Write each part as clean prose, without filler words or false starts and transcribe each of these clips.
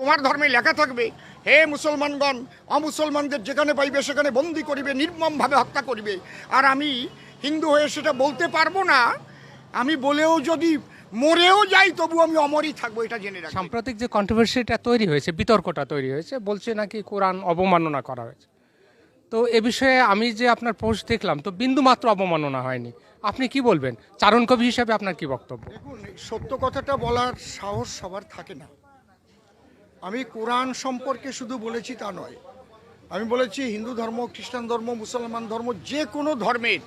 তোমার ধর্মে লেখা থাকবে, হে মুসলমানগণ, অমুসলমানদের যেখানে পাইবে সেখানে বন্দি করিবে, নির্মমভাবে হত্যা করিবে। আর আমি হিন্দু হয়ে সেটা বলতে পারবো না। আমি বলেও যদি মরেও যাই তবু আমি অমরই থাকবো, এটা জেনে রাখবেন। সাম্প্রতিক যে কন্ট্রোভার্সিটা তৈরি হয়েছে, বিতর্কটা তৈরি হয়েছে, বলছে নাকি কোরআন অবমাননা করা হয়েছে। তো এ বিষয়ে আমি যে আপনার পোস্ট দেখলাম, তো বিন্দুমাত্র অবমাননা হয়নি। আপনি কি বলবেন চারণ কবি হিসেবে, আপনার কি বক্তব্য? দেখুন, সত্য কথাটা বলার সাহস সবার থাকে না। আমি কোরআন সম্পর্কে শুধু বলেছি তা নয়, আমি বলেছি হিন্দু ধর্ম, খ্রিস্টান ধর্ম, মুসলমান ধর্ম, যে কোনো ধর্মের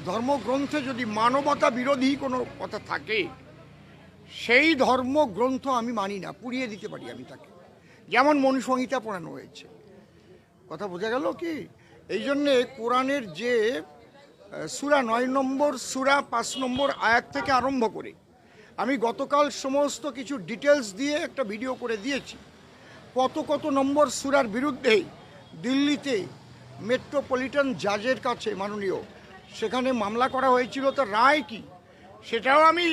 ধর্মগ্রন্থে যদি মানবতা বিরোধী কোনো কথা থাকে, সেই ধর্মগ্রন্থ আমি মানি না, পুড়িয়ে দিতে পারি আমি তাকে। যেমন মনুসংহিতা পোড়ানো হয়েছে, কথা বোঝা গেল কি? এই জন্যে কোরআনের যে সূরা 9 নম্বর সূরা 5 নম্বর আয়াত থেকে আরম্ভ করে আমি গতকাল সমস্ত কিছু ডিটেলস দিয়ে একটা ভিডিও করে দিয়েছি। কত নম্বর সূরার বিরুদ্ধে দিল্লিতে মেট্রোপলিটন জাজের কাছে মাননীয় সেখানে মামলা করা হয়েছিল, তার রায় কি সেটাও আমি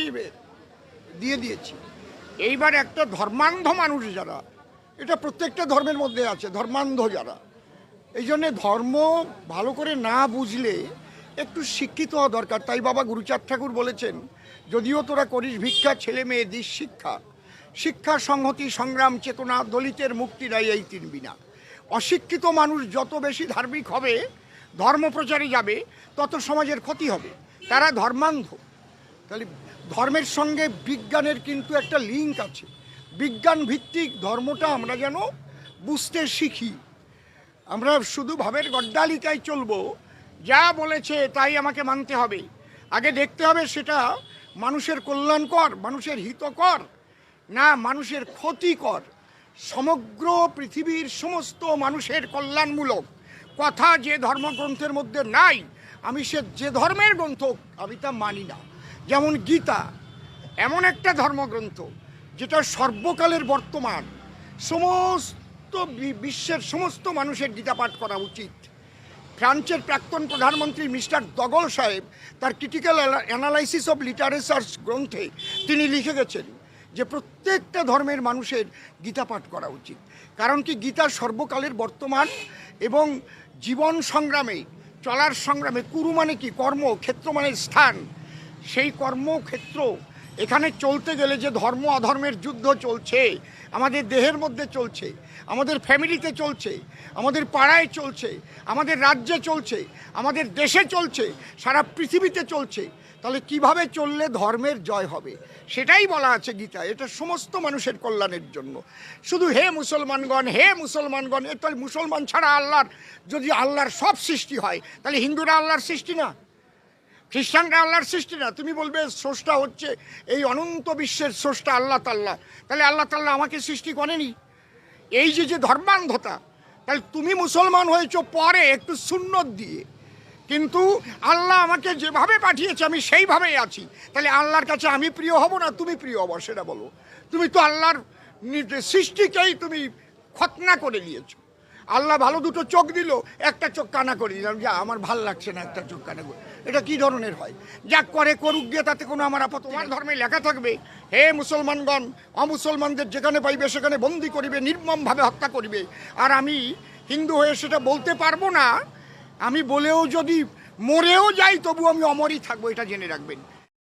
দিয়ে দিয়েছি। এইবার একটা ধর্মান্ধ মানুষ যারা, এটা প্রত্যেকটা ধর্মের মধ্যে আছে ধর্মান্ধ যারা, এই জন্যে ধর্ম ভালো করে না বুঝলে একটু শিক্ষিত হওয়া দরকার। তাই বাবা গুরুচাঁদ ঠাকুর বলেছেন, যদিও তোরা করিস ভিক্ষা, ছেলে মেয়ে দিস শিক্ষা, শিক্ষা সংহতি সংগ্রাম চেতনা, দলিতের মুক্তি দেয় এই তিন বিনা। অশিক্ষিত মানুষ যত বেশি ধার্মিক হবে, ধর্মপ্রচারে যাবে, তত সমাজের ক্ষতি হবে। তারা ধর্মান্ধ। তাহলে ধর্মের সঙ্গে বিজ্ঞানের কিন্তু একটা লিঙ্ক আছে। বিজ্ঞান ভিত্তিক ধর্মটা আমরা যেন বুঝতে শিখি। আমরা শুধু ভাবের গড্ডালিকায় চলবো, যা বলেছে তাই আমাকে মানতে হবে। আগে দেখতে হবে সেটা মানুষের কল্যাণকর, মানুষের হিতকর, না মানুষের ক্ষতিকর। সমগ্র পৃথিবীর সমস্ত মানুষের কল্যাণমূলক কথা যে ধর্মগ্রন্থের মধ্যে নাই, আমি যে ধর্মের গ্রন্থ আমি তা মানি না। যেমন গীতা এমন একটা ধর্মগ্রন্থ যেটা সর্বকালের বর্তমান সমস্ত বিশ্বের সমস্ত মানুষের গীতা পাঠ করা উচিত। ফ্রান্সের প্রাক্তন প্রধানমন্ত্রী মিস্টার দগল সাহেব তার ক্রিটিক্যাল অ্যানালাইসিস অফ লিটারেচার গ্রন্থে তিনি লিখে গেছেন যে প্রত্যেকটা ধর্মের মানুষের গীতা পাঠ করা উচিত। কারণ কি, গীতা সর্বকালের বর্তমান এবং জীবন সংগ্রামে, চলার সংগ্রামে, কুরু মানে কি, কর্ম, ক্ষেত্র মানে স্থান, সেই কর্মক্ষেত্র এখানে চলতে গেলে যে ধর্ম অধর্মের যুদ্ধ চলছে, আমাদের দেহের মধ্যে চলছে, আমাদের ফ্যামিলিতে চলছে, আমাদের পাড়ায় চলছে, আমাদের রাজ্যে চলছে, আমাদের দেশে চলছে, সারা পৃথিবীতে চলছে, তাহলে কিভাবে চললে ধর্মের জয় হবে সেটাই বলা আছে গীতা। এটা সমস্ত মানুষের কল্যাণের জন্য। শুধু হে মুসলমানগণ, হে মুসলমানগণ, এ তো মুসলমান ছাড়া আল্লাহর, যদি আল্লাহর সব সৃষ্টি হয় তাহলে হিন্দুরা আল্লাহর সৃষ্টি না, খ্রিস্টানরা আল্লাহর সৃষ্টি না। তুমি বলবে স্রষ্টা হচ্ছে এই অনন্ত বিশ্বের স্রষ্টা আল্লাহ তাল্লাহ, তাহলে আল্লাহ তাল্লাহ আমাকে সৃষ্টি করেনি। এই যে ধর্মান্ধতা, তাহলে তুমি মুসলমান হয়েছো পরে একটু সুন্নত দিয়ে, কিন্তু আল্লাহ আমাকে যেভাবে পাঠিয়েছে আমি সেইভাবেই আছি। তাহলে আল্লাহর কাছে আমি প্রিয় হব না তুমি প্রিয় হবো, সেটা বলো। তুমি তো আল্লাহর সৃষ্টিকেই তুমি খতনা করে দিয়েছো। আল্লাহ ভালো দুটো চোখ দিল, একটা চোখ কানা করে দিলাম, যা আমার ভাল লাগছে না একটা চোখ কানা করে। এটা কি ধরনের হয়? যা করে করুক গিয়ে, তাতে কোনো আমার আপত্তি। তোমার ধর্মে লেখা থাকবে, হে মুসলমানগণ, অমুসলমানদের যেখানে পাইবে সেখানে বন্দি করিবে, নির্মমভাবে হত্যা করিবে। আর আমি হিন্দু হয়ে সেটা বলতে পারবো না। আমি বলেও যদি মরেও যাই তবু আমি অমরই থাকবো, এটা জেনে রাখবেন।